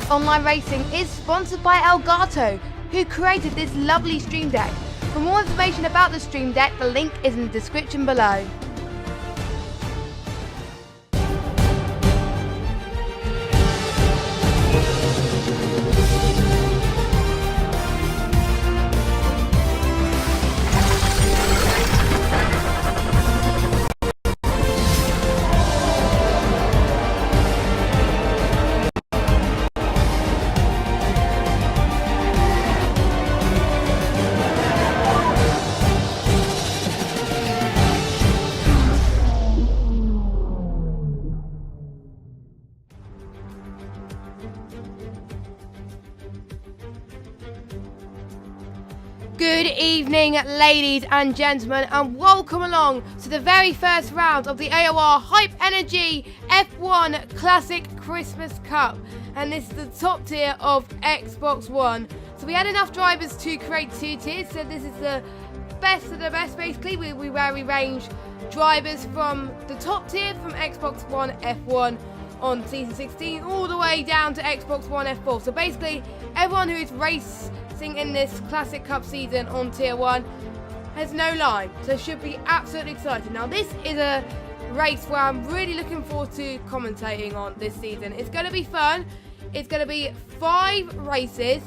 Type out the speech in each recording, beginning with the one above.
ApexOnlineRacing is sponsored by Elgato, who created this lovely stream deck. For more information about the stream deck, the link is in the description below. Good evening, ladies and gentlemen, and welcome along to the very first round of the AOR Hype Energy F1 Classic Christmas Cup. And this is the top tier of Xbox One. So we had enough drivers to create two tiers, so this is the best of the best basically, where we range drivers from the top tier from Xbox One F1 on Season 16 all the way down to Xbox One F4. So basically everyone who is racing in this Classic Cup season on Tier 1 has no line, so should be absolutely exciting. Now this is a race where I'm really looking forward to commentating on this season. It's going to be fun. It's going to be 5 races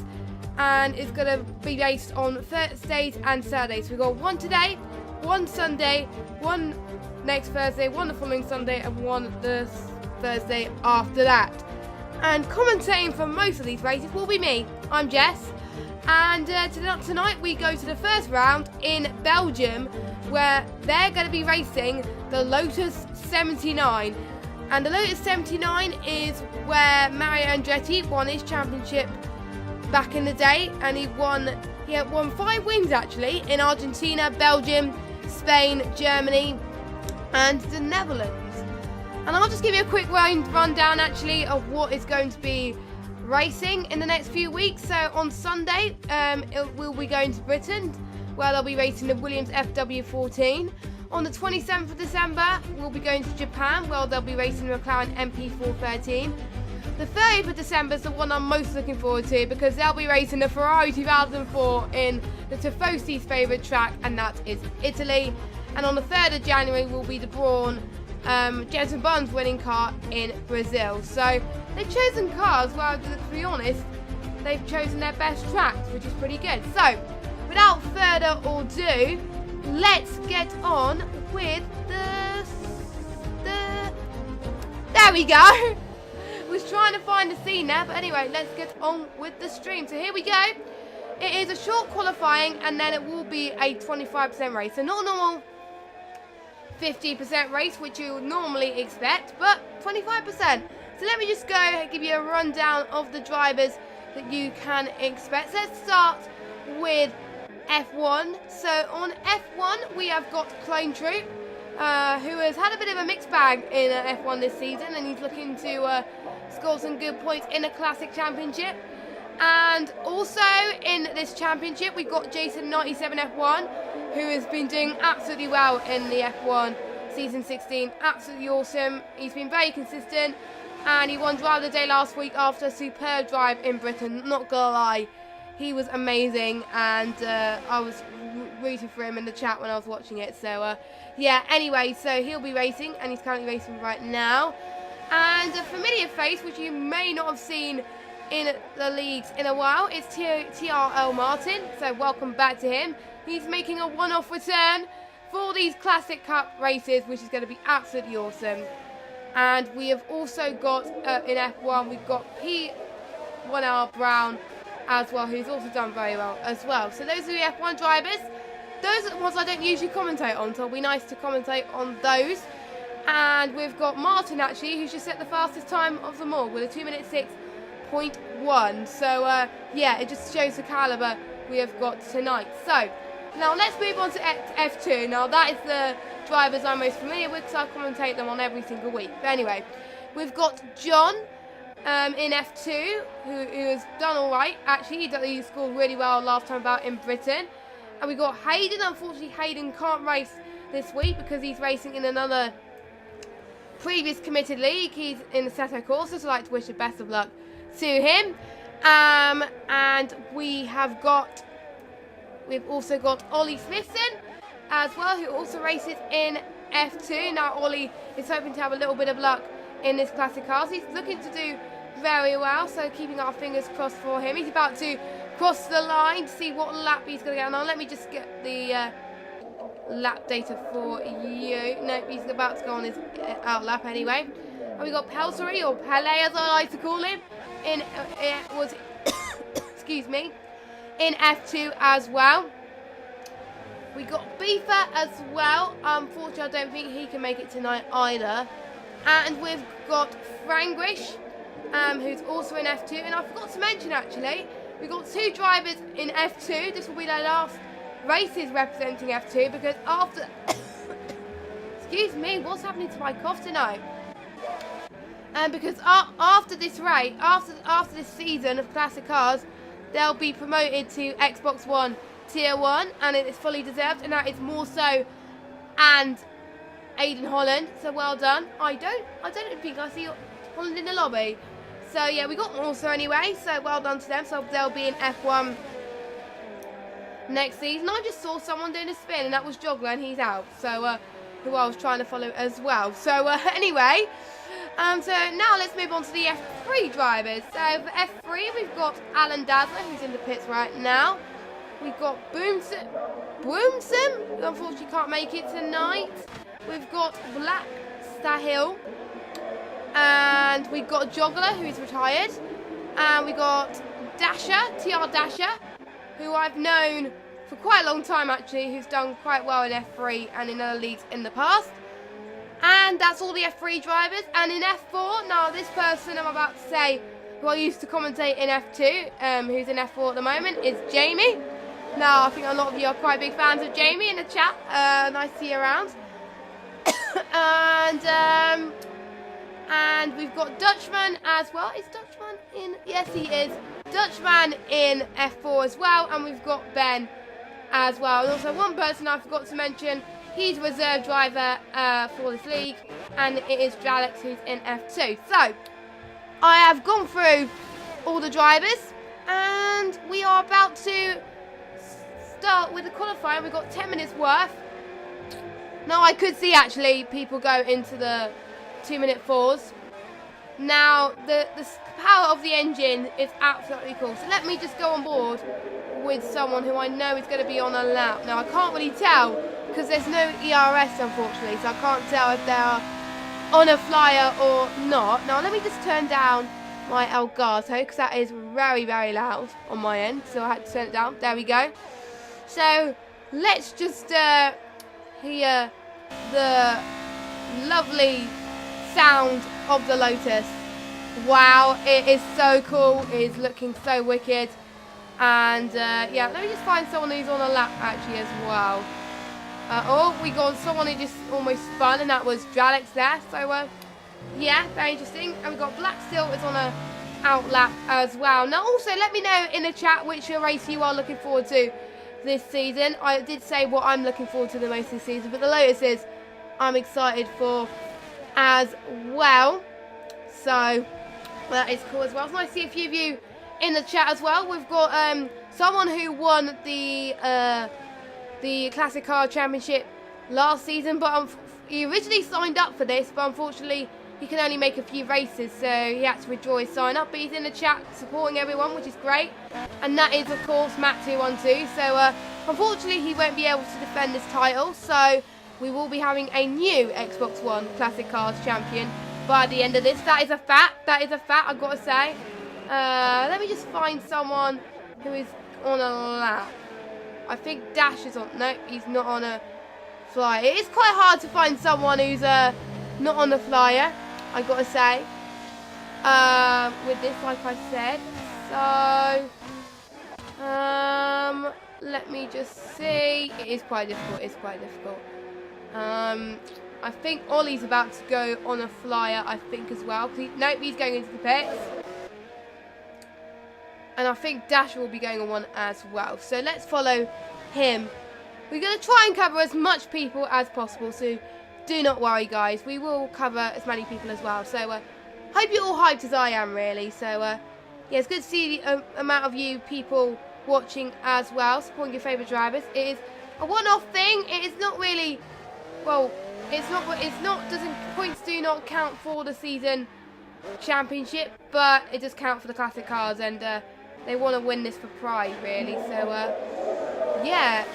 and it's going to be based on Thursdays and Saturdays. We've got one today, one Sunday, one next Thursday, one the following Sunday, and one the Thursday after that. And commentating for most of these races will be me. I'm Jess. And tonight we go to the first round in Belgium, where they're going to be racing the Lotus 79. And the Lotus 79 is where Mario Andretti won his championship back in the day, and he had won 5 wins actually in Argentina, Belgium, Spain, Germany, and the Netherlands. And I'll just give you a quick rundown actually of what is going to be racing in the next few weeks. So on Sunday we'll be going to Britain, where they'll be racing the Williams FW14. On the 27th of December we'll be going to Japan, where they'll be racing the McLaren MP413. The 30th of December is the one I'm most looking forward to, because they'll be racing the Ferrari 2004 in the Tifosi's favourite track, and that is Italy. And on the 3rd of January will be the Brawn Jensen Button's winning car in Brazil. So they've chosen cars, well, to be honest, they've chosen their best tracks, which is pretty good. So without further ado, let's get on with the there we go. Was trying to find the scene there, but anyway, let's get on with the stream. So here we go. It is a short qualifying, and then it will be a 25% race. So not a normal 50% race, which you would normally expect, but 25%. So let me just go and give you a rundown of the drivers that you can expect. So let's start with F1. So on F1 we have got Clone Troop, who has had a bit of a mixed bag in F1 this season, and he's looking to score some good points in the Classic Championship. And also in this championship we've got Jason97F1, who has been doing absolutely well in the F1 Season 16. Absolutely awesome. He's been very consistent, and he won Driver of the Day last week after a superb drive in Britain. Not gonna lie, he was amazing, and I was rooting for him in the chat when I was watching it. So yeah, anyway, so he'll be racing, and he's currently racing right now. And a familiar face, which you may not have seen in the leagues in a while, is TRL Martin. So welcome back to him. He's making a one-off return for these Classic Cup races, which is going to be absolutely awesome. And we have also got in F1 we've got P1R Brown as well, who's also done very well as well. So those are the F1 drivers. Those are the ones I don't usually commentate on, so it'll be nice to commentate on those. And we've got Martin actually, who's just set the fastest time of them all with a 2:06.1. So yeah, it just shows the caliber we have got tonight. So now let's move on to F2. Now that is the drivers I'm most familiar with, because I commentate them on every single week. But anyway, we've got John in F2, who has done all right. Actually, he scored really well last time about in Britain. And we've got Hayden. Unfortunately, Hayden can't race this week because he's racing in another previous committed league. He's in the Seto Corsa, so I'd like to wish the best of luck to him. And we've also got Ollie Smithson as well, who also races in F2. Now Ollie is hoping to have a little bit of luck in this classic car. So he's looking to do very well, so keeping our fingers crossed for him. He's about to cross the line to see what lap he's going to get on. Let me just get the lap data for you. Nope, he's about to go on his out lap anyway. And we got Pelsery, or Pele as I like to call him, in excuse me, in F2 as well. We got Beefer as well. Unfortunately, I don't think he can make it tonight either. And we've got Frangrish, who's also in F2. And I forgot to mention, actually, we've got 2 drivers in F2. This will be their last races representing F2, because after... excuse me, what's happening to my cough tonight? Because after this race, after this season of classic cars, they'll be promoted to Xbox One Tier 1, and it is fully deserved, and that is more so and Aiden Holland, so well done. I don't think I see Holland in the lobby. So yeah, we got more so anyway, so well done to them. So they'll be in F1 next season. I just saw someone doing a spin, and that was Joggler, and he's out. So who I was trying to follow as well. So anyway, so now let's move on to the F3 drivers. So for F3, we've got Alan Dazzler, who's in the pits right now. We've got Boomsim, who unfortunately can't make it tonight. We've got Black Stahil, and we've got Joggler, who's retired, and we got Dasher, TR Dasher, who I've known for quite a long time actually, who's done quite well in F3 and in other leagues in the past. And that's all the F3 drivers. And in F4, now this person I'm about to say, who I used to commentate in F2, who's in F4 at the moment, is Jamie. Now, I think a lot of you are quite big fans of Jamie in the chat. Nice to see you around. And we've got Dutchman as well. Is Dutchman in? Yes, he is. Dutchman in F4 as well. And we've got Ben as well. And also one person I forgot to mention. He's a reserve driver for this league. And it is Alex, who's in F2. So, I have gone through all the drivers. And we are about to start with the qualifying. We've got 10 minutes worth. Now I could see actually people go into the 2-minute fours. Now the power of the engine is absolutely cool. So let me just go on board with someone who I know is going to be on a lap. Now I can't really tell because there's no ERS unfortunately, so I can't tell if they're on a flyer or not. Now let me just turn down my Elgato because that is very, very loud on my end, so I had to turn it down. There we go. So let's just hear the lovely sound of the Lotus. Wow, it is so cool. It is looking so wicked. And yeah, let me just find someone who's on a lap actually as well. Oh, we got someone who just almost spun, and that was Dralex there. So yeah, very interesting. And we've got Black Steel is on a out lap as well. Now also let me know in the chat which race you are looking forward to this season. I did say what I'm looking forward to the most this season, but the Lotuses I'm excited for as well. So that is cool as well. It's nice to see a few of you in the chat as well. We've got someone who won the Classic Car Championship last season, but he originally signed up for this, but unfortunately he can only make a few races, so he had to withdraw his sign up. But he's in the chat supporting everyone, which is great. And that is, of course, Matt212. So unfortunately he won't be able to defend this title, so we will be having a new Xbox One Classic Cars champion by the end of this. That is a fact. That is a fact, I've got to say. Let me just find someone who is on a lap. I think Dash is on. No, he's not on a flyer. It is quite hard to find someone who's not on the flyer, I got to say. With this, like I said. So, let me just see. It is quite difficult. It's quite difficult. I think Ollie's about to go on a flyer, I think, as well. Nope, he's going into the pits. And I think Dash will be going on one as well. So let's follow him. We're going to try and cover as much people as possible. So do not worry, guys. We will cover as many people as well. So hope you're all hyped as I am, really. So yeah, it's good to see the amount of you people watching as well, supporting your favourite drivers. It is a one-off thing. It is not really, well, doesn't, points do not count for the season championship, but it does count for the classic cars, and they want to win this for pride, really. So, yeah,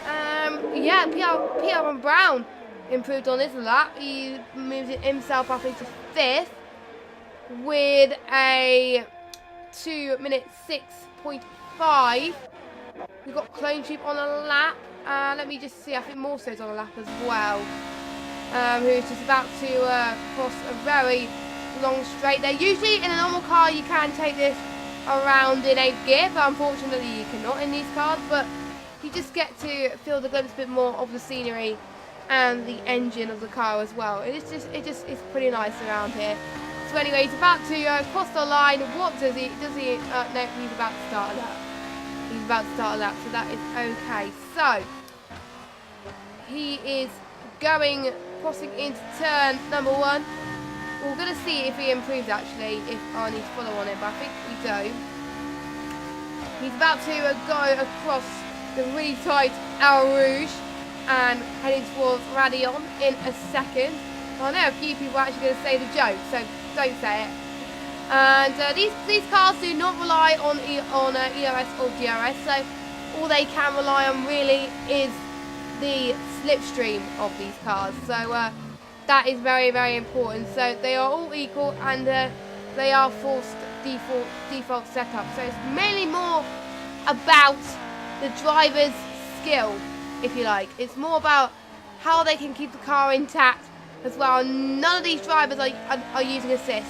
PR Brown improved on this lap. He moves himself up into 5th with a 2 minute 6.5. We've got Clone Troop on a lap. Let me just see, I think Morso's on a lap as well. Who's just about to cross a very long straight there. Usually in a normal car you can take this around in 8th gear, but unfortunately you cannot in these cars. But you just get to feel the glimpse a bit more of the scenery and the engine of the car as well. It's pretty nice around here. So anyway, he's about to cross the line. What does he? No, he's about to start a lap. He's about to start a lap, so that is okay. So he is crossing into turn number 1. We're going to see if he improves, actually, if I need to follow on it, but I think we do. He's about to go across the really tight Al Rouge and heading towards Radion in a second. I know a few people are actually going to say the joke, so don't say it. And these cars do not rely on EOS or DRS, so all they can rely on really is the slipstream of these cars. So that is very, very important. So they are all equal, and they are forced default setup. So it's mainly more about the driver's skill, if you like. It's more about how they can keep the car intact as well. None of these drivers are using assist.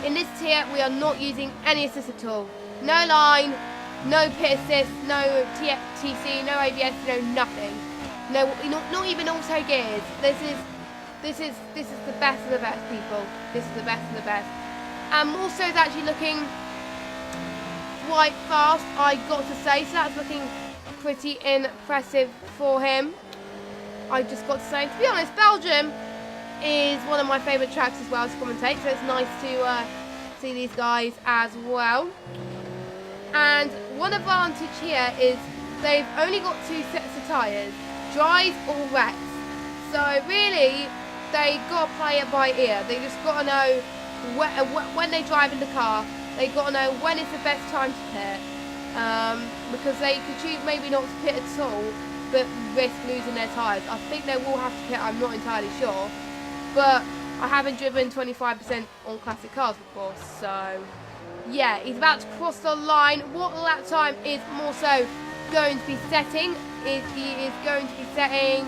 In this tier, we are not using any assist at all. No line, no pit assist, no TC, no ABS, no nothing. No, not even auto gears. This is the best of the best, people. This is the best of the best. And Morso is actually looking quite fast, I got to say. So that's looking pretty impressive for him. I just got to say, to be honest, Belgium is one of my favourite tracks as well to commentate, so it's nice to see these guys as well. And one advantage here is they've only got 2 sets of tyres, dries or wets. So really, they got to play it by ear. They just got to know when they drive in the car, they got to know when is the best time to pit. Because they could choose maybe not to pit at all, but risk losing their tyres. I think they will have to pit, I'm not entirely sure. But I haven't driven 25% on classic cars before, so yeah, he's about to cross the line. What lap time is Morso going to be setting? He is going to be setting,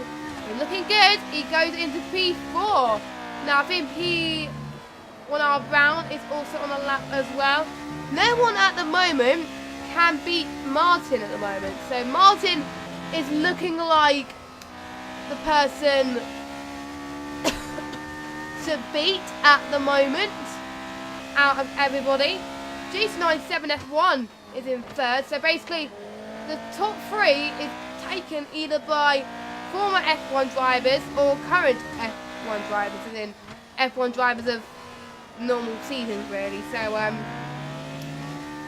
looking good, he goes into P4. Now I think P1R Brown is also on a lap as well. No one at the moment can beat Martin at the moment. So Martin is looking like the person to beat at the moment out of everybody. GC97F1 is in 3rd, so basically the top 3 is taken either by former F1 drivers or current F1 drivers, as in F1 drivers of normal seasons, really. So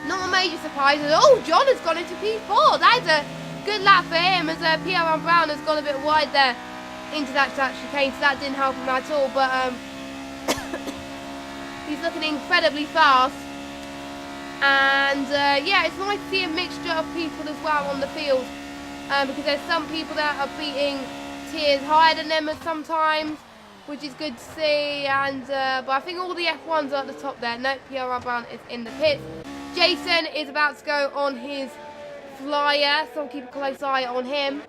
not a major surprise. Oh, John has gone into P4. That is a good lap for him, as PR1 Brown has gone a bit wide there into that chicane, so that didn't help him at all. But he's looking incredibly fast. And yeah, it's nice to see a mixture of people as well on the field, because there's some people that are beating tiers higher than them sometimes, which is good to see. And but I think all the F1s are at the top there. No, PR1 Brown is in the pits. Jason is about to go on his flyer, so I'll keep a close eye on him.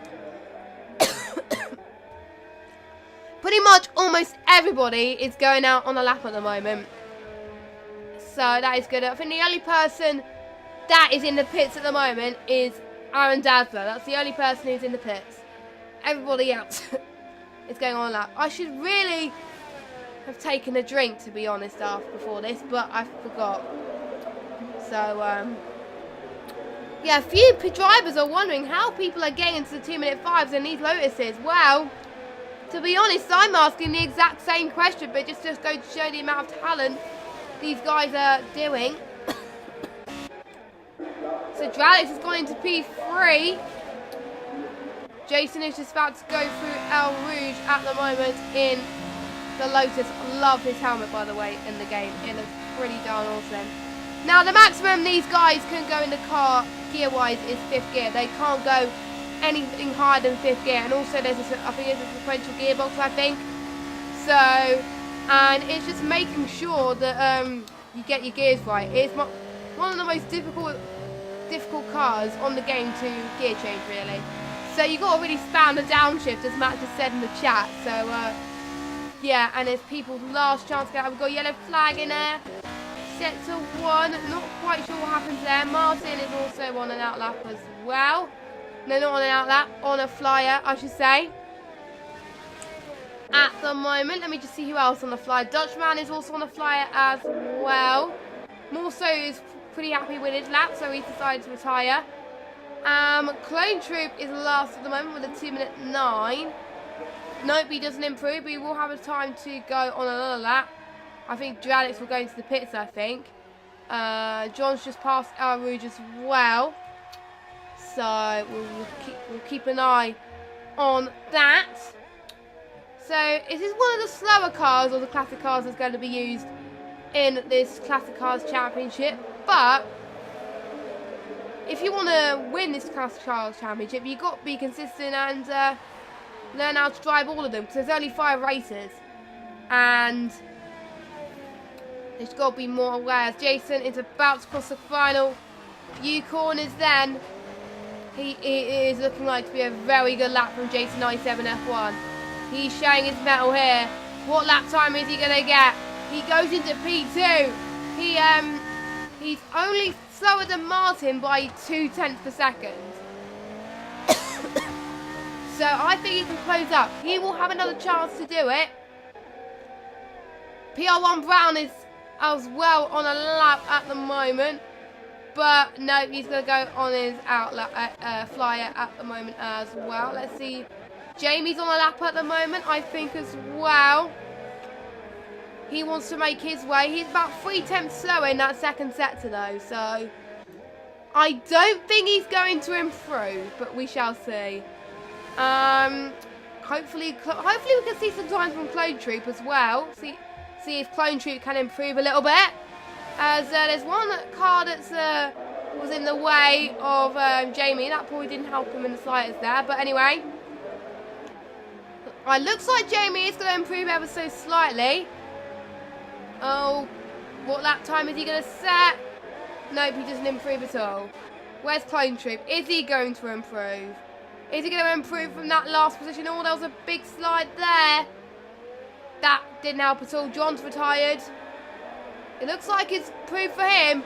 Pretty much almost everybody is going out on a lap at the moment, so that is good. I think the only person that is in the pits at the moment is Aaron Dazzler. That's the only person who's in the pits. Everybody else is going on a lap. I should really have taken a drink, to be honest, before this, but I forgot. So yeah, a few drivers are wondering how people are getting into the 2-minute 5s in these Lotuses. Well, to be honest, I'm asking the exact same question, but just go to show the amount of talent these guys are doing. So Dralix has gone into P3. Jason is just about to go through El Rouge at the moment in the Lotus. Love his helmet, by the way, in the game. It looks pretty darn awesome. Now, the maximum these guys can go in the car, gear-wise, is 5th gear. They can't go anything higher than 5th gear. And also, there's I think there's a sequential gearbox, I think. So, and it's just making sure that you get your gears right. It's one of the most difficult cars on the game to gear change, really. So you've got to really spam the downshift, as Matt just said in the chat. So, yeah, and it's people's last chance to get out. We've got a yellow flag in there. Set to 1. Not quite sure what happens there. Martin is also on an outlap as well. No, not on an outlap. On a flyer, I should say. At the moment, let me just see who else on the flyer. Dutchman is also on the flyer as well. Morso is pretty happy with his lap, so he's decided to retire. Clone Troop is last at the moment with a 2:09. Nope, he doesn't improve, but he will have a time to go on another lap. I think Dralix will go into the pits, I think. John's just passed El Rouge as well. So we'll keep an eye on that. So this is one of the slower cars, or the classic cars, that's going to be used in this Classic Cars Championship. But if you want to win this Classic Cars Championship, you've got to be consistent and learn how to drive all of them, because there's only 5 races. And there's got to be more aware. As Jason is about to cross the final few corners then, he is looking like to be a very good lap from Jason 97 F1. He's showing his mettle here. What lap time is he going to get? He goes into P2. He's only slower than Martin by 0.2 per second. So I think he can close up. He will have another chance to do it. PR1 Brown is as well on a lap at the moment. But no, he's going to go on his flyer at the moment as well. Let's see. Jamie's on a lap at the moment, I think, as well. He wants to make his way. He's about 0.3 slower in that second sector, though. So I don't think he's going to improve, but we shall see. Hopefully we can see some time from Clone Troop as well. See if Clone Troop can improve a little bit. As there's one car that's was in the way of Jamie. That probably didn't help him in the slightest there. But anyway, it looks like Jamie is going to improve ever so slightly. Oh, what lap time is he going to set? Nope, he doesn't improve at all. Where's Clone Troop? Is he going to improve? Is he going to improve from that last position? Oh, there was a big slide there. That didn't help at all. John's retired. It looks like it's improved for him.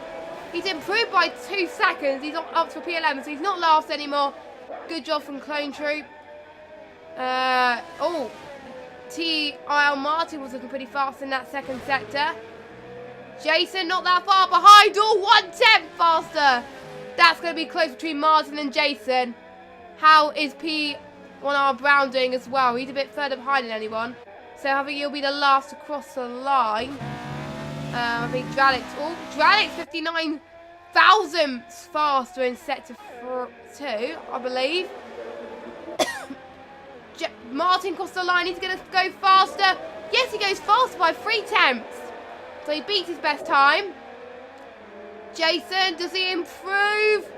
He's improved by 2 seconds. He's up to a P11, so he's not last anymore. Good job from Clone Troop. T.I.L. Martin was looking pretty fast in that second sector. Jason not that far behind. Oh, 1/10 faster. That's going to be close between Martin and Jason. How is P1R Brown doing as well? He's a bit further behind than anyone. So I think he'll be the last to cross the line. I think Dralix 59 thousandths faster in sector 2, I believe. Martin crossed the line. He's going to go faster. Yes, he goes faster by 0.3. So he beats his best time. Jason, does he improve?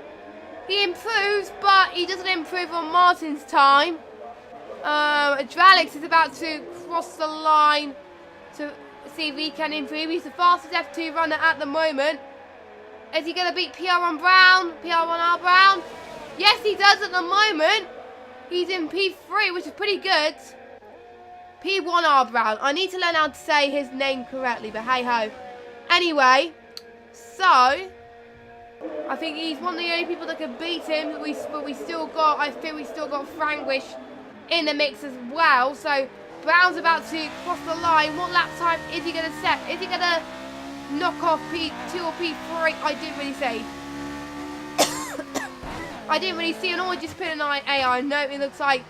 He improves, but he doesn't improve on Martin's time. Dralix is about to cross the line to see if he can improve. He's the fastest F2 runner at the moment. Is he going to beat PR1 Brown? PR1R Brown? Yes, he does at the moment. He's in P3, which is pretty good. P1R Brown. I need to learn how to say his name correctly, but hey-ho. Anyway, so I think he's one of the only people that can beat him. But we still got, I think we still got Frankwish in the mix as well. So Brown's about to cross the line. What lap time is he going to set? Is he going to knock off P2 or P3? I didn't really see. I didn't really see, and I just put an AI note. It looks like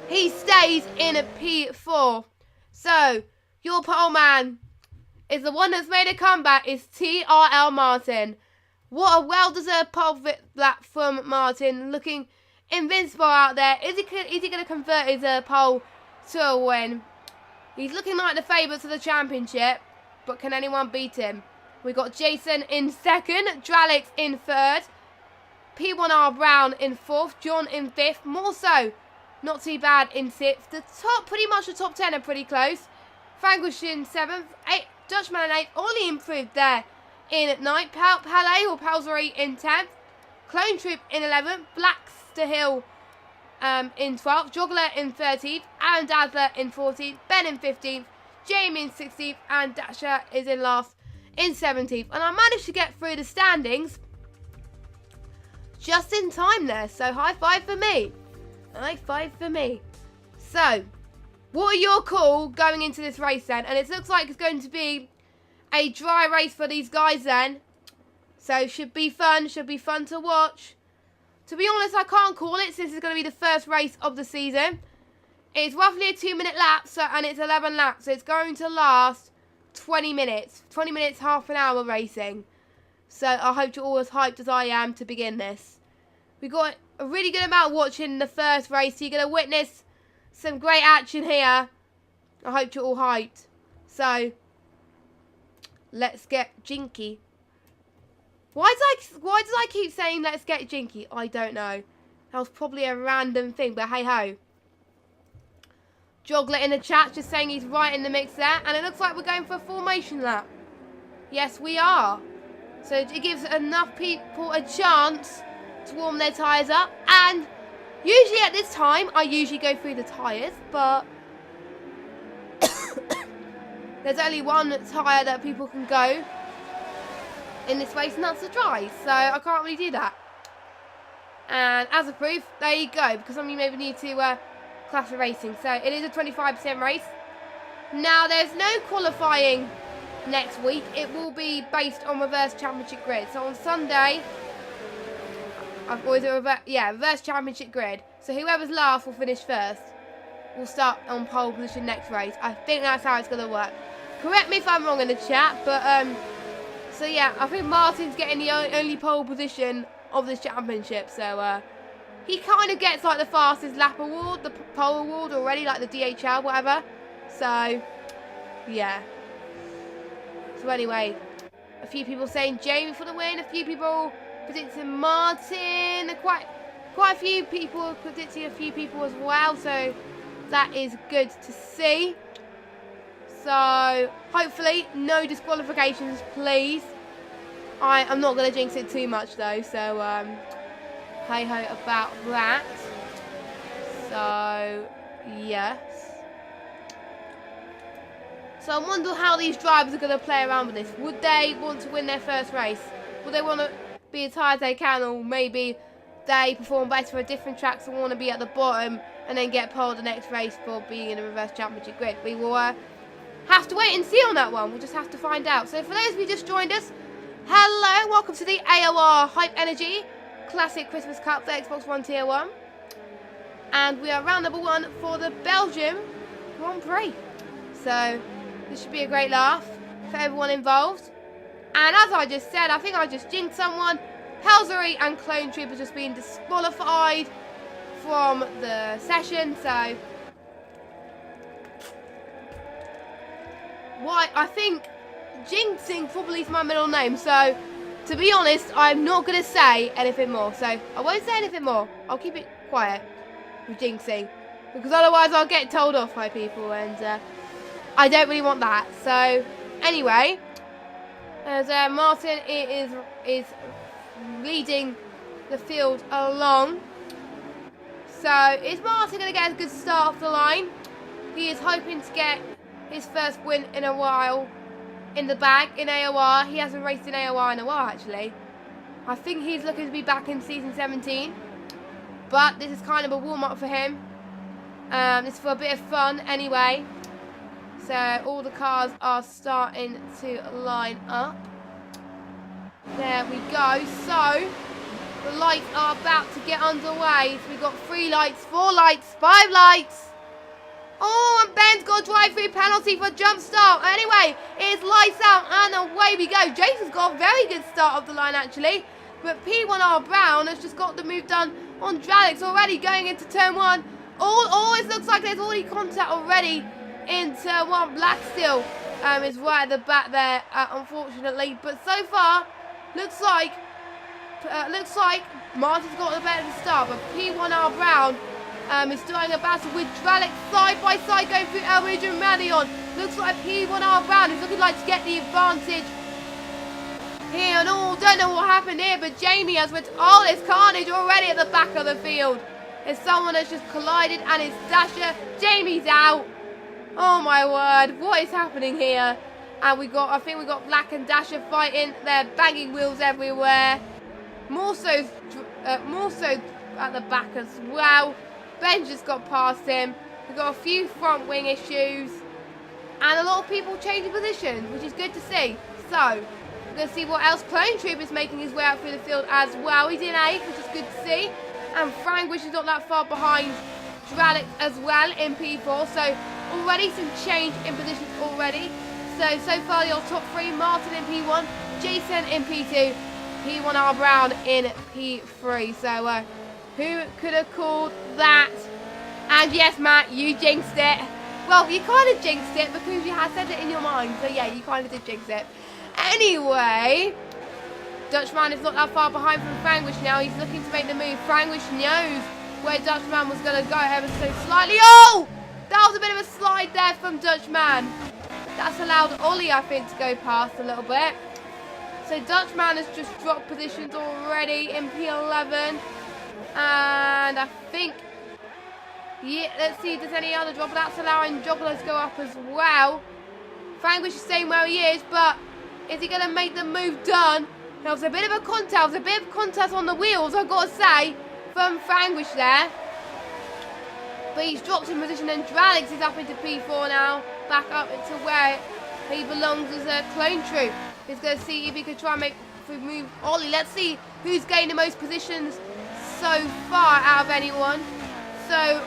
he stays in a P4. So your pole man is the one that's made a comeback. Is TRL Martin. What a well-deserved pole lap from Martin, looking invincible out there. Is he going to convert his pole to a win? He's looking like the favourite for the championship, but can anyone beat him? We've got Jason in second, Dralix in third, P1R Brown in fourth, John in fifth, more so, not too bad in sixth. Pretty much the top 10 are pretty close. Franglish in seventh, Dutchman in eighth, Ollie improved there in at ninth, Palais or Palsbury in 10th, Clone Troop in 11th, Blackster in 12th, Joggler in 13th, Aaron Dazzler in 14th, Ben in 15th, Jamie in 16th, and Dasher is in last in 17th. And I managed to get through the standings just in time there, so high five for me. High five for me. So, what are your call going into this race then? And it looks like it's going to be a dry race for these guys then. So should be fun to watch. To be honest, I can't call it since it's going to be the first race of the season. It's roughly a 2-minute lap, and it's 11 laps. So it's going to last 20 minutes. 20 minutes, half an hour racing. So I hope you're all as hyped as I am to begin this. We've got a really good amount watching the first race. So you're going to witness some great action here. I hope you're all hyped. So let's get jinky. Why did I keep saying let's get jinky? I don't know. That was probably a random thing, but hey ho. Joggler in the chat just saying he's right in the mix there, and it looks like we're going for a formation lap. Yes, we are. So it gives enough people a chance to warm their tyres up, and usually at this time I usually go through the tyres, but there's only one tyre that people can go in this race, and that's the dry, so I can't really do that. And as a proof, there you go, because some of you maybe need to class for racing. So it is a 25% race. Now there's no qualifying next week. It will be based on reverse championship grid. So on Sunday, I've always a reverse championship grid. So whoever's last will finish first. We'll start on pole position next race. I think that's how it's going to work. Correct me if I'm wrong in the chat, but so yeah, I think Martin's getting the only pole position of this championship. So he kind of gets like the fastest lap award, the pole award already, like the DHL, whatever. So yeah. So anyway, a few people saying Jamie for the win. A few people predicting Martin. Quite a few people predicting a few people as well. So that is good to see. So hopefully no disqualifications, please. I'm not going to jinx it too much though, so hey ho about that. So yes. So I wonder how these drivers are going to play around with this. Would they want to win their first race? Would they want to be as high as they can, or maybe they perform better for different tracks and want to be at the bottom and then get pole the next race for being in a reverse championship grid? We will have to wait and see on that one. We'll just have to find out. So for those of you who just joined us, hello, welcome to the AOR Hype Energy Classic Christmas Cup, the Xbox One Tier 1. And we are round number 1 for the Belgium Grand Prix. So this should be a great laugh for everyone involved. And as I just said, I think I just jinxed someone. Pelzery and Clone Troop have just been disqualified from the session. So I think jinxing probably is my middle name. So to be honest, I'm not going to say anything more. So I won't say anything more. I'll keep it quiet with jinxing, because otherwise I'll get told off by people, and I don't really want that. So anyway, as Martin is leading the field along. So is Martin going to get a good start off the line? He is hoping to get his first win in a while in the bag in AOR. He hasn't raced in AOR in a while, actually. I think he's looking to be back in season 17. But this is kind of a warm-up for him. It's for a bit of fun anyway. So all the cars are starting to line up. There we go. So the lights are about to get underway. So we've got 3 lights, 4 lights, 5 lights. Oh, and Ben's got a drive-through penalty for jump start. Anyway, it's lights out and away we go. Jason's got a very good start of the line actually. But P1R Brown has just got the move done on Dralix already going into turn 1. It looks like there's already contact already in turn 1. Black still is right at the back there, unfortunately. But so far, looks like Martin's got the better start. But P1R Brown is starting a battle with Dralix side by side going through Elbridge and Madion. Looks like P1R Brown is looking like to get the advantage here. And don't know what happened here, but Jamie has went. Oh, there's carnage already at the back of the field. There's someone has just collided and it's Dasher. Jamie's out. Oh my word, what is happening here? And I think we got Black and Dasher fighting. They're banging wheels everywhere. More so at the back as well. Ben just got past him. We've got a few front wing issues. And a lot of people changing positions, which is good to see. So, we're going to see what else. Clone Troop is making his way out through the field as well. He's in 8th, which is good to see. And Franglish is not that far behind Dralix as well in P4. So, already some change in positions already. So far your top 3, Martin in P1, Jason in P2, P1R Brown in P3. So, who could have called that? And yes, Matt, you jinxed it. Well, you kind of jinxed it because you had said it in your mind. So yeah, you kind of did jinx it. Anyway, Dutchman is not that far behind from Franglish now. He's looking to make the move. Franglish knows where Dutchman was going to go ever so slightly. Oh! That was a bit of a slide there from Dutchman. That's allowed Ollie, I think, to go past a little bit. So Dutchman has just dropped positions already in P11. And I think, yeah, let's see if there's any other drop. That's allowing Joggler to go up as well. Franglish is staying where he is, but is he going to make the move done? There was a bit of a contest on the wheels, I've got to say, from Franglish there. But he's dropped in position and Dralix is up into P4 now. Back up into where he belongs as a Clone Troop. He's going to see if he can try and make the move Ollie. Let's see who's gained the most positions so far out of anyone. So,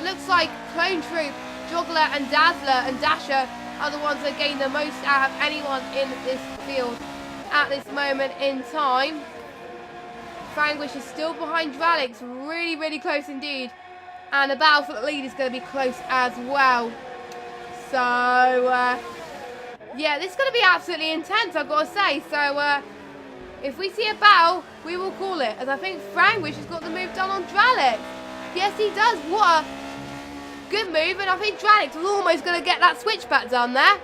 looks like Clone Troop, Joggler and Dazzler and Dasher are the ones that gain the most out of anyone in this field at this moment in time. Franglish is still behind Dralix, really, really close indeed. And the battle for the lead is going to be close as well. So, yeah, this is going to be absolutely intense, I've got to say. So, if we see a battle, we will call it. As I think Franglish has got the move done on Dralix. Yes, he does. What a good move. And I think Dralix was almost going to get that switchback done there.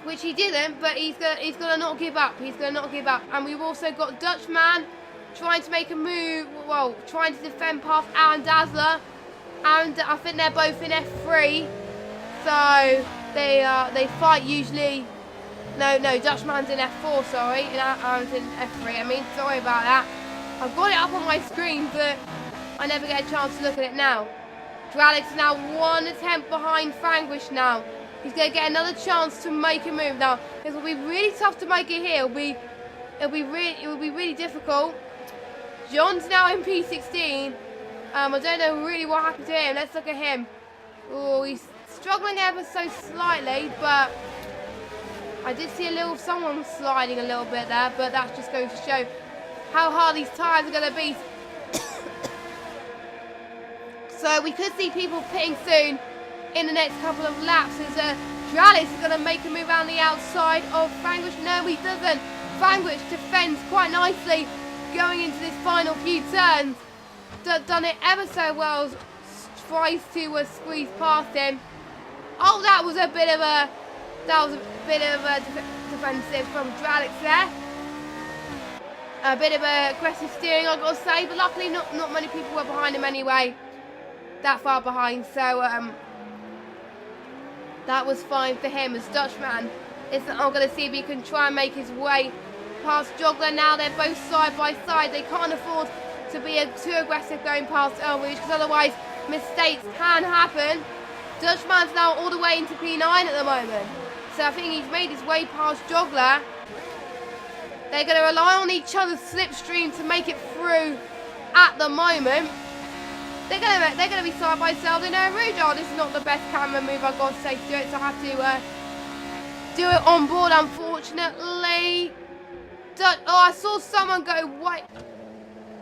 Which he didn't, but he's going to not give up. He's going to not give up. And we've also got Dutchman trying to make a move, well, trying to defend past Aaron Dazzler. And I think they're both in F3. So they fight usually. No, Dutchman's in F4, sorry. And Aaron's in F3. I mean, sorry about that. I've got it up on my screen, but I never get a chance to look at it now. Dralix is now 1 attempt behind Franglish now. He's going to get another chance to make a move. Now, it will be really tough to make it here. It will be really difficult. John's now in P16. I don't know really what happened to him. Let's look at him. Oh, he's struggling ever so slightly, but I did see someone sliding a little bit there, but that just goes to show how hard these tyres are going to be. So we could see people pitting soon in the next couple of laps as Dralix is going to make a move around the outside of Franglish. No, he doesn't. Franglish defends quite nicely going into this final few turns. Done it ever so well. Tries to squeeze past him. Oh, that was a bit of a defensive from Dralix there. A bit of aggressive steering, I've got to say, but luckily not many people were behind him anyway. That far behind, so that was fine for him as Dutchman. I'm going to see if he can try and make his way past Joggler now. They're both side by side. They can't afford to be too aggressive going past Elbridge because otherwise mistakes can happen. Dutchman's now all the way into P9 at the moment. So I think he's made his way past Joggler. They're going to rely on each other's slipstream to make it through at the moment. they're gonna be side by side in a Rouge. Oh, this is not the best camera move I've got to say to do it, so I have to do it on board, unfortunately. Oh, I saw someone go white.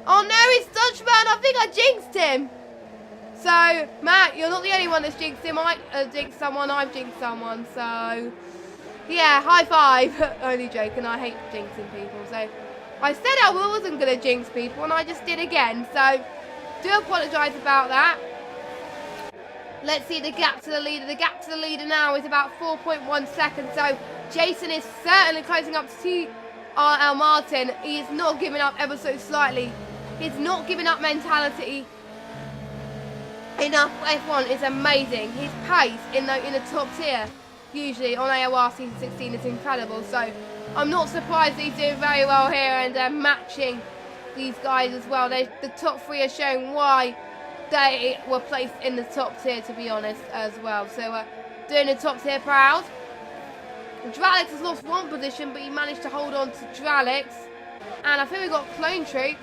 Oh no, it's Dutchman. I think I jinxed him. So, Matt, you're not the only one that's jinxed him. I jinxed someone, I've jinxed someone. So, yeah, high five. Only joking, I hate jinxing people. So, I said I wasn't going to jinx people, and I just did again. So, do apologise about that. Let's see the gap to the leader. The gap to the leader now is about 4.1 seconds. So, Jason is certainly closing up to RL Martin. He is not giving up ever so slightly. He's not giving up mentality. Enough F1 is amazing. His pace in the top tier, usually on AOR Season 16, is incredible. So I'm not surprised he's doing very well here and matching these guys as well. The top three are showing why they were placed in the top tier, to be honest, as well. So doing the top tier proud. Dralix has lost one position, but he managed to hold on to Dralix. And I think we've got Clone Troop.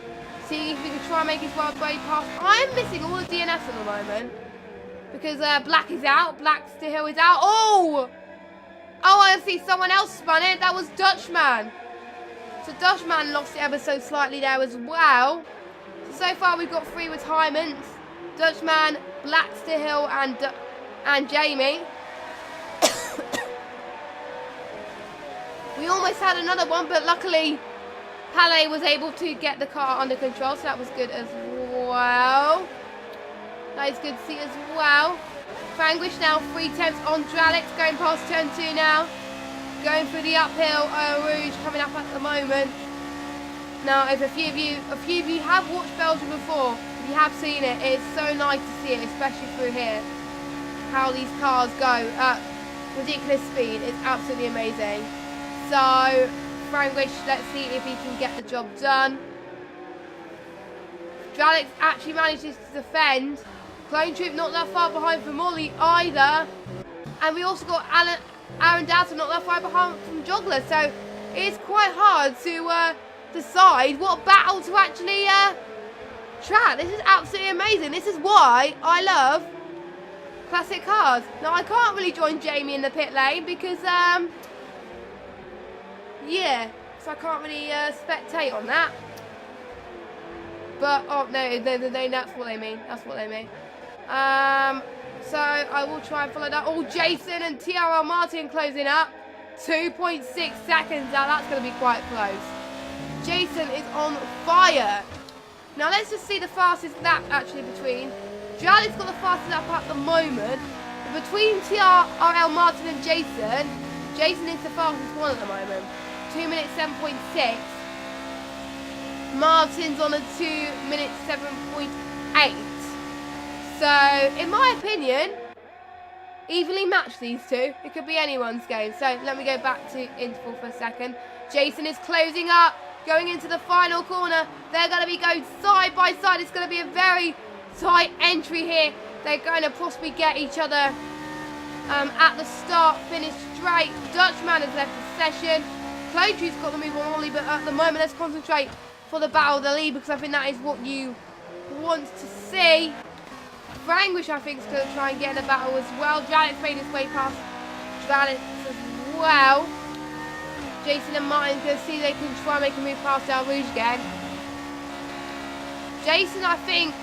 See if we can try and make his way past. I am missing all the DNS at the moment. Because Black is out. Black still is out. Oh! Oh, I see someone else spun it. That was Dutchman. So Dutchman lost it ever so slightly there as well. So far we've got 3 retirements. Dutchman, Black Still, and Jamie. We almost had another one, but luckily Palais was able to get the car under control, so that was good as well. That is good to see as well. Franglish now 3 tenths on Dralix, going past turn 2 now. Going through the uphill, Rouge coming up at the moment. Now, if a few of you have watched Belgium before, if you have seen it, it's so nice to see it, especially through here. How these cars go at ridiculous speed, it's absolutely amazing. So, Franglish, let's see if he can get the job done. Dralix actually manages to defend. Clone Troop not that far behind from Molly either. And we also got Aaron Dowson not that far behind from Joggler. So it's quite hard to decide what battle to actually track. This is absolutely amazing. This is why I love classic cars. Now I can't really join Jamie in the pit lane because yeah, so I can't really spectate on that. But, oh, no, that's what they mean. That's what they mean. So, I will try and follow that. Oh, Jason and TRL Martin closing up. 2.6 seconds. Now, that's going to be quite close. Jason is on fire. Now, let's just see the fastest lap, actually, between. Dralix got the fastest lap at the moment. But between TRL Martin and Jason, Jason is the fastest one at the moment. 2 minutes 7.6. Martin's on a 2 minutes 7.8. So, in my opinion, evenly matched these two. It could be anyone's game. So, let me go back to interval for a second. Jason is closing up, going into the final corner. They're going to be going side by side. It's going to be a very tight entry here. They're going to possibly get each other at the start, finish straight. Dutchman has left the session. Clone Troop's got the move on Ollie, but at the moment, let's concentrate for the battle of the lead because I think that is what you want to see. Franglish, I think, is going to try and get in the battle as well. Dralix made his way past Dralix as well. Jason and Martin going to see if they can try and make a move past Al Rouge again. Jason, I think,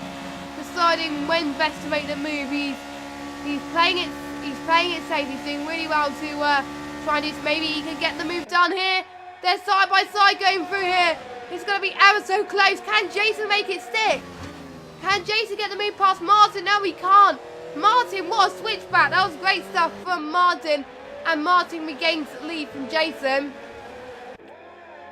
deciding when best to make the move. He's playing it safe. He's doing really well to try and do this. Maybe he can get the move done here. They're side by side going through here. It's going to be ever so close. Can Jason make it stick? Can Jason get the move past Martin? No, he can't. Martin, what a switchback. That was great stuff from Martin. And Martin regains the lead from Jason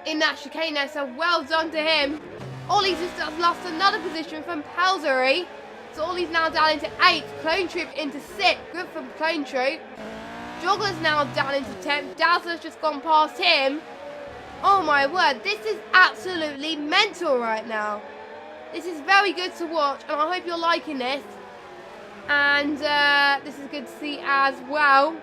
in that chicane there. So well done to him. Ollie's just lost another position from Pelzery. So Ollie's now down into 8th. Clone Troop into 6th. Good from Clone Troop. Joggler's now down into 10th. Dazzler's just gone past him. Oh my word, this is absolutely mental right now. This is very good to watch, and I hope you're liking this. And this is good to see as well.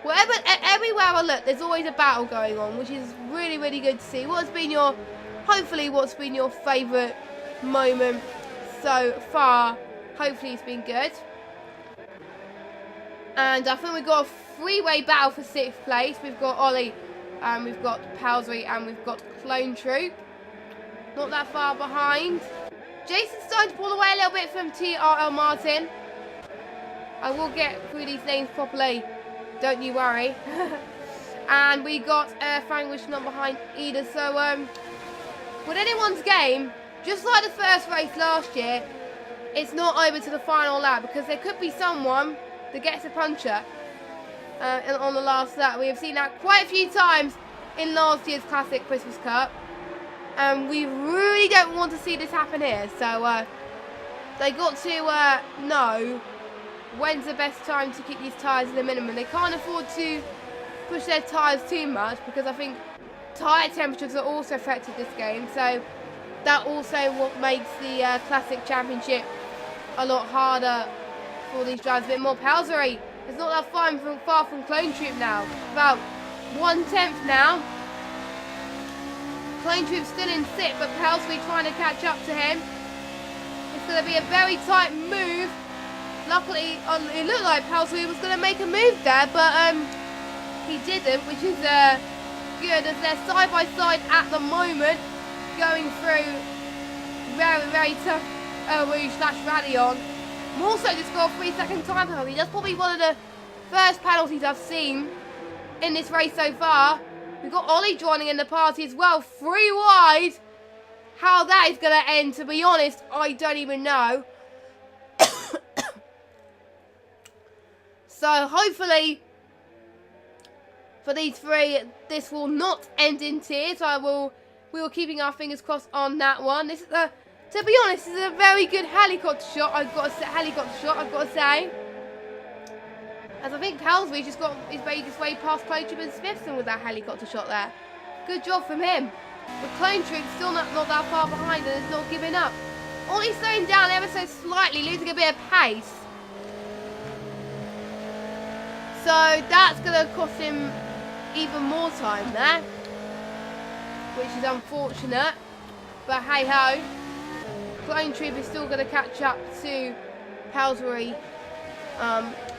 Everywhere I look, there's always a battle going on, which is really, really good to see. What's been your favourite moment so far Hopefully it's been good. And I think we've got a three-way battle for 6th place. We've got Ollie, we've got Palsbury, and we've got Clone Troop. Not that far behind. Jason's starting to pull away a little bit from TRL Martin. I will get through these names properly. Don't you worry. And we got Frank Wish not behind either. So, with anyone's game, just like the first race last year, it's not over to the final lap because there could be someone that gets a puncher on the last lap. We have seen that quite a few times in last year's Classic Christmas Cup. And we really don't want to see this happen here. So they got to know when's the best time to keep these tyres at the minimum. They can't afford to push their tyres too much because I think tyre temperatures are also affected this game. So that also what makes the Classic Championship a lot harder for these drivers. A bit more Palsbury. It's not that far from Clone Troop now. About 1/10 now. Clone Troop's still in 6th, but Palsbury trying to catch up to him. It's going to be a very tight move. Luckily, it looked like Palsbury was going to make a move there, but he didn't, which is good as they're side by side at the moment, going through very, very tough Rouge/Radion. Also just got a 3-second time penalty. That's probably one of the first penalties I've seen in this race so far. We've got Ollie joining in the party as well. 3 wide. How that is going to end, to be honest, I don't even know. So hopefully for these 3, this will not end in tears. We were keeping our fingers crossed on that one. This is to be honest, this is a very good helicopter shot. I've got to say. As I think Palsbury just got his way past Clone Troop and Smithson with that helicopter shot there. Good job from him. But Clone Troop still not that far behind and is not giving up. Only slowing down ever so slightly, losing a bit of pace. So that's going to cost him even more time there, which is unfortunate. But hey ho, Clone Troop is still going to catch up to Palsbury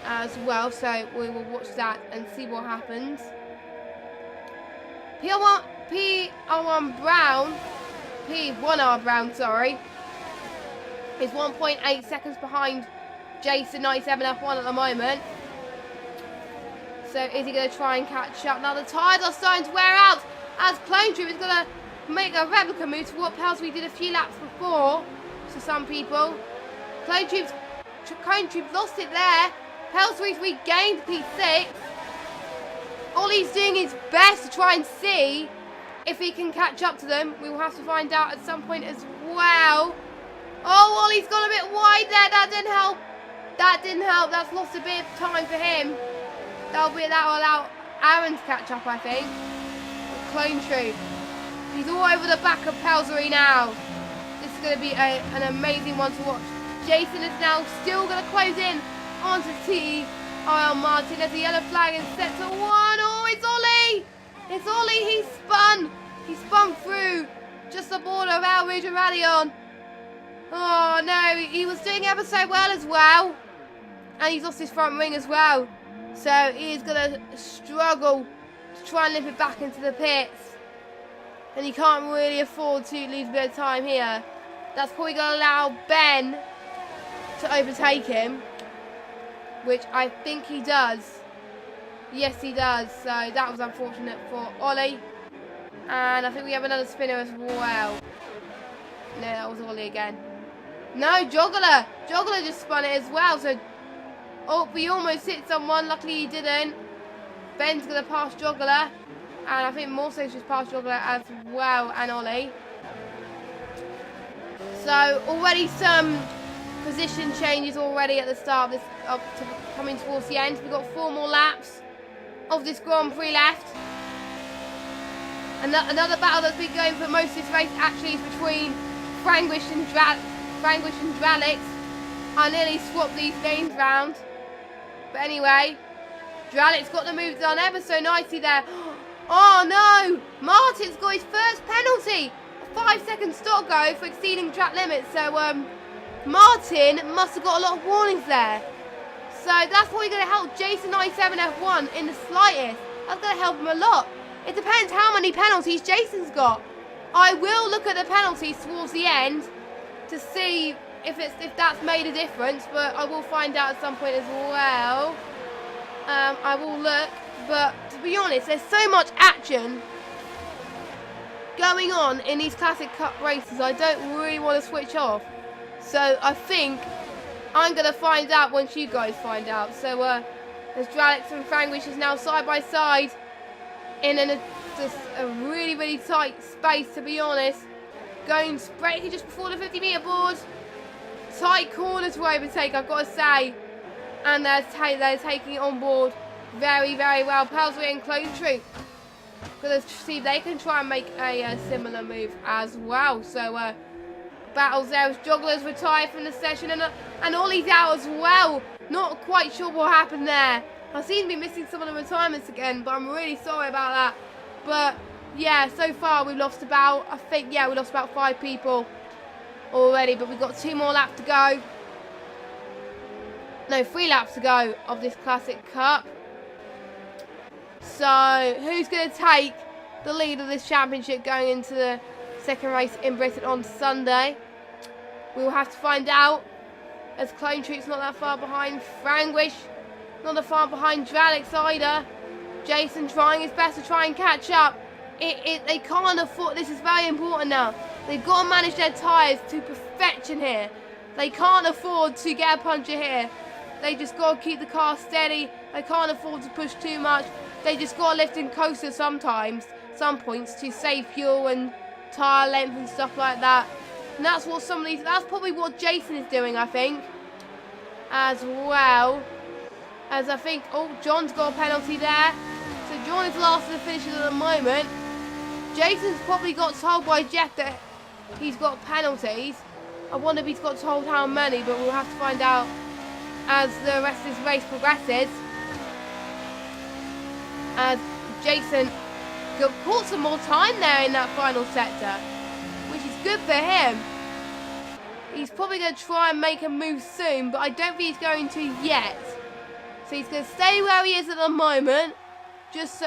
as well, so we will watch that and see what happens. P1R Brown, sorry, is 1.8 seconds behind Jason 97F1 at the moment. So is he going to try and catch up? Now the tyres are starting to wear out as Clone Troop is going to make a replica move to what Palsbury did a few laps before. To some people, Clone Troop lost it there. Palsbury's regained P6. Ollie's doing his best to try and see if he can catch up to them. We will have to find out at some point as well. Oh, Ollie's gone a bit wide there. That didn't help. That's lost a bit of time for him. That will allow Aaron to catch up, I think. Clone Troop. He's all over the back of Palsbury now. This is going to be an amazing one to watch. Jason is now still going to close in onto TRL Martin as the yellow flag is set to 1. Oh, it's Ollie! It's Ollie. He spun through just the border of our Rouge and Radion. Oh no, he was doing ever so well as well. And he's lost his front wing as well. So he is going to struggle to try and lift it back into the pits. And he can't really afford to lose a bit of time here. That's probably going to allow Ben to overtake him, which I think he does. Yes, he does. So that was unfortunate for Ollie. And I think we have another spinner as well. No, that was Ollie again. No, Joggler. Joggler just spun it as well. So, oh, we almost hit someone. Luckily he didn't. Ben's going to pass Joggler. And I think Morse's just passed Joggler as well, and Ollie. So already some position changes already at the start of this, coming towards the end. We've got 4 more laps of this Grand Prix left. And another battle that's been going for most of this race actually is between Frangish and Dralix. I nearly swapped these names round. But anyway, Dralix got the move done ever so nicely there. Oh no! Martin's got his first penalty! A 5-second stop go for exceeding track limits. So Martin must have got a lot of warnings there. So that's probably going to help Jason 97 F1 in the slightest. That's going to help him a lot. It depends how many penalties Jason's got. I will look at the penalties towards the end to see if that's made a difference, but I will find out at some point as well. I will look, but to be honest, there's so much action going on in these Classic Cup races, I don't really want to switch off. So I think I'm going to find out once you guys find out. So there's Dralex and Franglish is now side by side in just a really, really tight space, to be honest. Going braking just before the 50-metre board. Tight corners to overtake, I've got to say. And they're taking it on board very, very well. Pelswick and Clone Troop. Because see, they can try and make a similar move as well. So battles there as Jogglers retired from the session, and Ollie's out as well. Not quite sure what happened there. I seem to be missing some of the retirements again, but I'm really sorry about that. But yeah, so far we've lost about, we lost about 5 people already, but we've got 2 more laps to go. No, 3 laps to go of this Classic Cup. So who's going to take the lead of this championship going into the second race in Britain on Sunday? We will have to find out, as Clone Troop's not that far behind. Franglish not that far behind Dralex either. Jason trying his best to try and catch up. They can't afford, this is very important now. They've got to manage their tyres to perfection here. They can't afford to get a puncture here. They just got to keep the car steady. They can't afford to push too much. They just got to lift and coaster sometimes, some points, to save fuel and tyre length and stuff like that. And that's what that's probably what Jason is doing, I think, as well. As I think, John's got a penalty there. So John is last of the finishers at the moment. Jason's probably got told by Jeff that he's got penalties. I wonder if he's got told how many, but we'll have to find out as the rest of this race progresses. As Jason caught some more time there in that final sector, which is good for him. He's probably going to try and make a move soon, but I don't think he's going to yet. So he's going to stay where he is at the moment,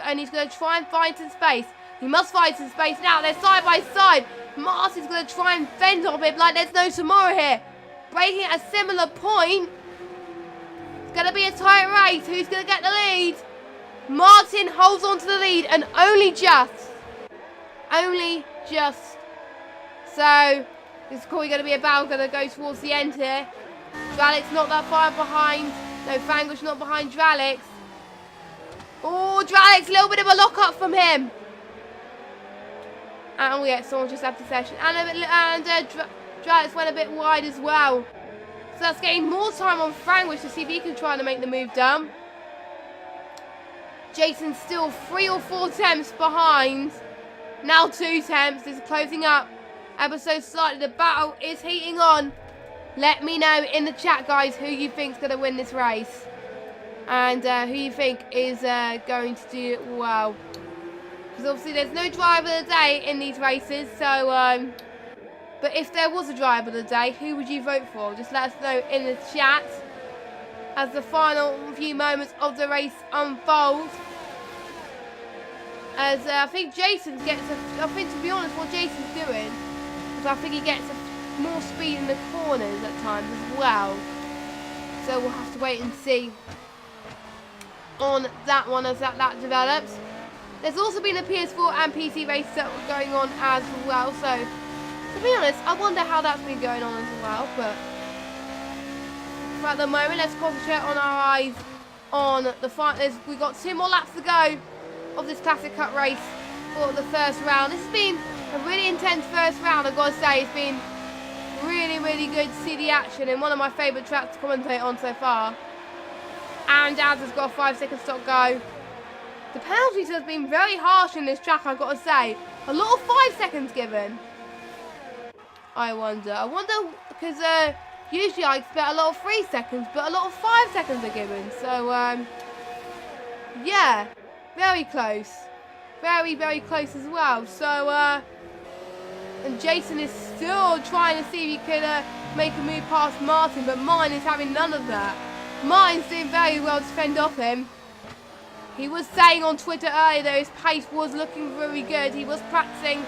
and he's going to try and find some space. He must find some space now. They're side by side. Martin's going to try and fend off him like there's no tomorrow here. Breaking at a similar point. It's going to be a tight race. Who's going to get the lead? Martin holds on to the lead, and only just. So this is probably going to be a battle going to go towards the end here. Dralex not that far behind. No, Franglish not behind Dralex. Oh, Dralex, a little bit of a lock-up from him. And we get someone just after session. And Dralex went a bit wide as well. So that's getting more time on Franglish to see if he can try to make the move down. Jason's still 3 or 4 tenths behind. Now 2 tenths. This is closing up ever so slightly. The battle is heating on. Let me know in the chat, guys, who you think's going to win this race. And who you think is going to do well. Because obviously there's no driver of the day in these races. So, but if there was a driver of the day, who would you vote for? Just let us know in the chat as the final few moments of the race unfold. As I think Jason gets I think, to be honest, what Jason's doing is I think he gets more speed in the corners at times as well. So we'll have to wait and see on that one as that develops. There's also been a PS4 and PC race that were going on as well. So to be honest, I wonder how that's been going on as well. But for at the moment, let's concentrate on our eyes on the fight. We've got 2 more laps to go of this Classic Cup race for the first round. This has been a really intense first round, I've got to say. It's been really, really good to see the action in one of my favourite tracks to commentate on so far. And Daz has got a 5-second stop go. The penalties have been very harsh in this track, I've got to say. A lot of 5 seconds given. I wonder because usually I expect a lot of 3 seconds, but a lot of 5 seconds are given. So, yeah. Very close. Very, very close as well. So, And Jason is still trying to see if he can make a move past Martin, but Martin is having none of that. Martin's doing very well to fend off him. He was saying on Twitter earlier that his pace was looking very good. He was practicing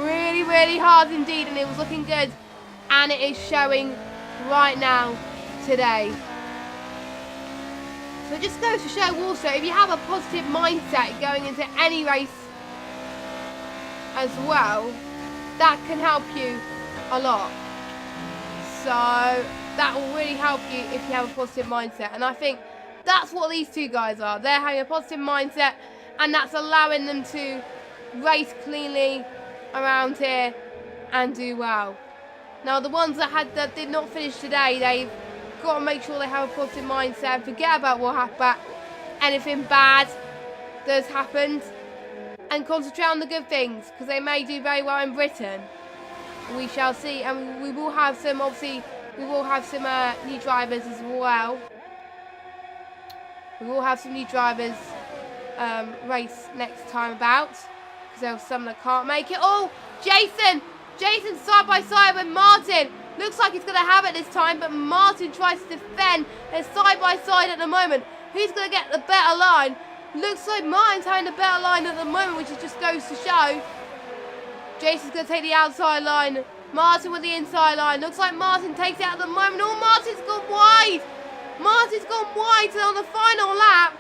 really, really hard indeed, and it was looking good. And it is showing right now, today. So it just goes to show also, if you have a positive mindset going into any race as well, that can help you a lot. So that will really help you if you have a positive mindset. And I think that's what these two guys are. They're having a positive mindset, and that's allowing them to race cleanly around here and do well. Now the ones that did not finish today, they've got to make sure they have a positive mindset and forget about what happened, anything bad that's happened, and concentrate on the good things, because they may do very well in Britain. We shall see, and we will have some, obviously, we will have some new drivers as well. We will have some new drivers race next time about, because there are some that can't make it. Oh, Jason's side by side with Martin. Looks like he's going to have it this time, but Martin tries to defend. They're side by side at the moment. Who's going to get the better line? Looks like Martin's having the better line at the moment, which just goes to show. Jason's going to take the outside line. Martin with the inside line. Looks like Martin takes it at the moment. Oh, Martin's gone wide. Martin's gone wide, so on the final lap,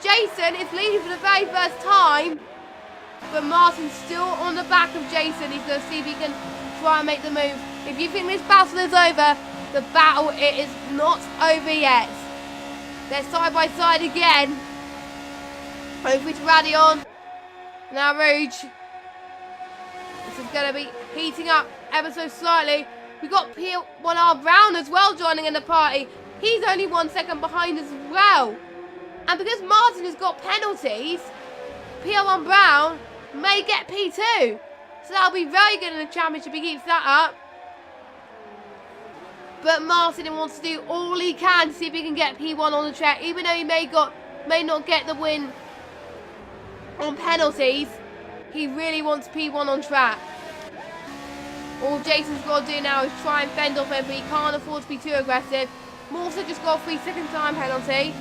Jason is leading for the very first time. But Martin's still on the back of Jason. He's going to see if he can try and make the move. If you think this battle is over, the battle, it is not over yet. They're side by side again. Over to Radion. Now Rouge. This is going to be heating up ever so slightly. We've got P1R Brown as well joining in the party. He's only 1 second behind as well. And because Martin has got penalties, P1 Brown may get P2. So that'll be very good in the championship if he keeps that up. But Martin wants to do all he can to see if he can get P1 on the track. Even though he may not get the win on penalties, he really wants P1 on track. All Jason's got to do now is try and fend off him, but he can't afford to be too aggressive. Morse just got a 3-second time penalty.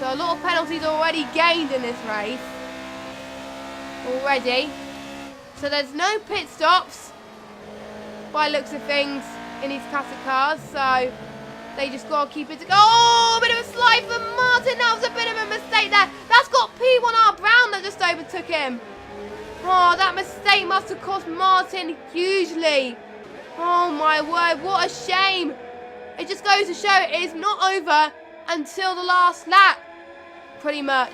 So a lot of penalties already gained in this race. Already. So there's no pit stops by looks of things in these classic cars. So they just got to keep it to go. Oh, a bit of a slide for Martin. That was a bit of a mistake there. That's got P1R Brown that just overtook him. Oh, that mistake must have cost Martin hugely. Oh my word, what a shame. It just goes to show it is not over until the last lap, pretty much.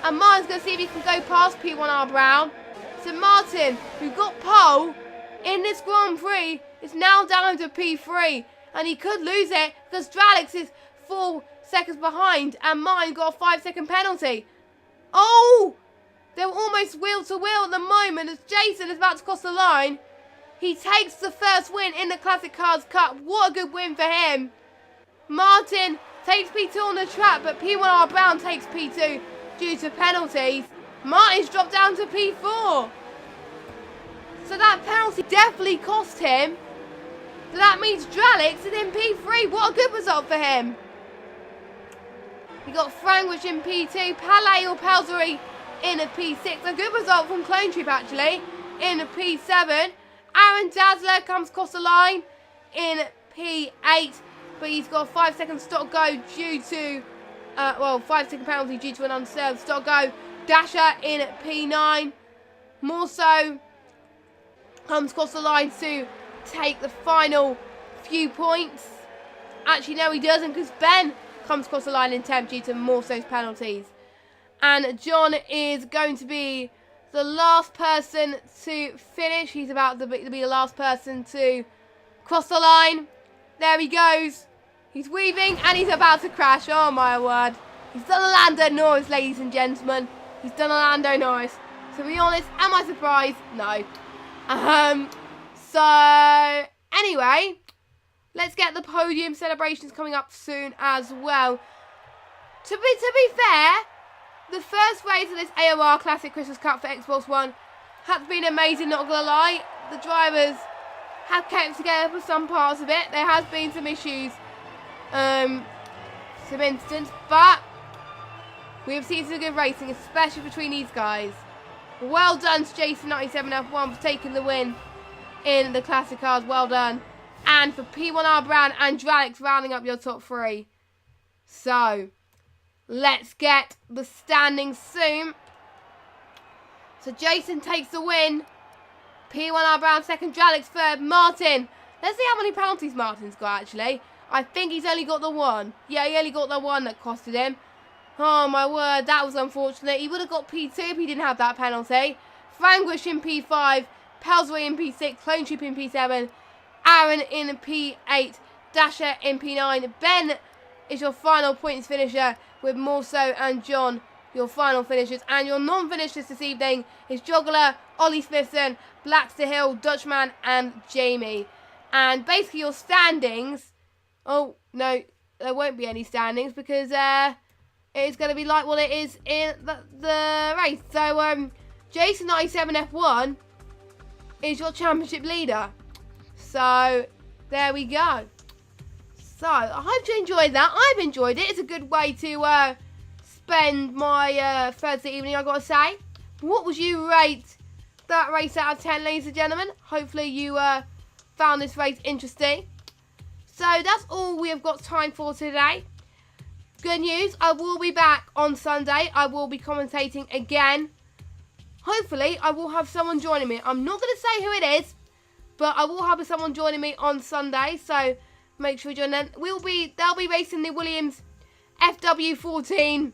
And Martin's going to see if he can go past P1R Brown. So Martin, who got pole in this Grand Prix, is now down to P3. And he could lose it because Dralix is 4 seconds behind and Martin got a 5-second penalty. Oh! They're almost wheel to wheel at the moment as Jason is about to cross the line. He takes the first win in the Classic Cars Cup. What a good win for him. Martin takes P2 on the track, but P1R Brown takes P2 due to penalties. Martin's dropped down to P4. So that penalty definitely cost him. So that means Dralix is in P3. What a good result for him. We got Frangwich in P2. Palais or Pelzery in a P6. A good result from Clone Troop actually. In a P7. Aaron Dazzler comes across the line in P8. But he's got a 5-second stop go due to, 5-second penalty due to an unserved stop go. Dasher in P9. More so comes across the line to take the final few points. Actually, no, he doesn't because Ben comes across the line in 10th due to Morso's penalties. And John is going to be the last person to finish. He's about to be the last person to cross the line. There he goes. He's weaving and he's about to crash. Oh my word. He's done a Lando Norris, ladies and gentlemen. He's done a Lando Norris. To be honest, am I surprised? No. So, anyway, let's get the podium celebrations coming up soon as well. To be fair, the first race of this AOR Classic Christmas Cup for Xbox One has been amazing, not gonna lie. the drivers have kept together for some parts of it. There has been some issues, some incidents, but we have seen some good racing, especially between these guys. Well done to Jason97F1 for taking the win in the classic cars. Well done. And for P1R Brown and Dralix rounding up your top 3. So, let's get the standings soon. So, Jason takes the win. P1R Brown second, Dralix third, Martin. Let's see how many penalties Martin's got, actually. I think he's only got the one. Yeah, he only got the one that costed him. Oh, my word, that was unfortunate. He would have got P2 if he didn't have that penalty. Franguish in P5, Pelsbury in P6, Clone Troop in P7, Aaron in P8, Dasher in P9. Ben is your final points finisher with Morso and John, your final finishers. And your non-finishers this evening is Joggler, Ollie Smithson, Blackster Hill, Dutchman and Jamie. And basically your standings... Oh, no, there won't be any standings because it's going to be like what it is in the race. So, Jason97F1 is your championship leader. So, there we go. So, I hope you enjoyed that. I've enjoyed it. It's a good way to spend my Thursday evening, I've got to say. What would you rate that race out of 10, ladies and gentlemen? Hopefully you found this race interesting. So, that's all we have got time for today. Good news, I will be back on Sunday. I will be commentating again. Hopefully, I will have someone joining me. I'm not going to say who it is, but I will have someone joining me on Sunday. So, make sure you join them. They'll be racing the Williams FW14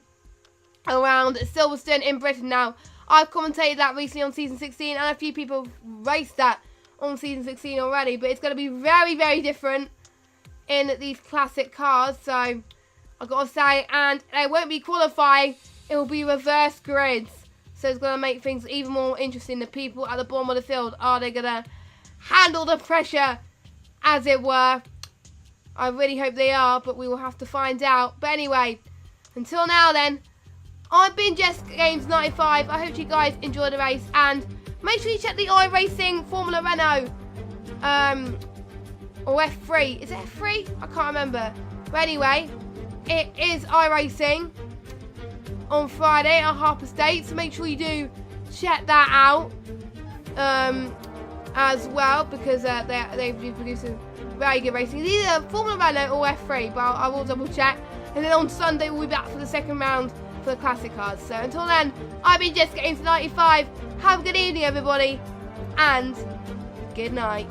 around Silverstone in Britain now. I've commentated that recently on Season 16, and a few people have raced that on Season 16 already. But it's going to be very, very different in these classic cars. So, I've got to say, and they won't be qualifying. It will be reverse grids. So it's going to make things even more interesting. The people at the bottom of the field, are they going to handle the pressure, as it were? I really hope they are, but we will have to find out. But anyway, until now then, I've been JessGames95. I hope you guys enjoyed the race. And make sure you check the iRacing Formula Renault. Or F3. Is it F3? I can't remember. But anyway, it is iRacing on Friday at Harper State, so make sure you do check that out as well, because they've produced some very good racing. It's either Formula Renault or F3, but I will double check. And then on Sunday we'll be back for the second round for the classic cars. So until then, I've been JessGames95. Have a good evening, everybody, and good night.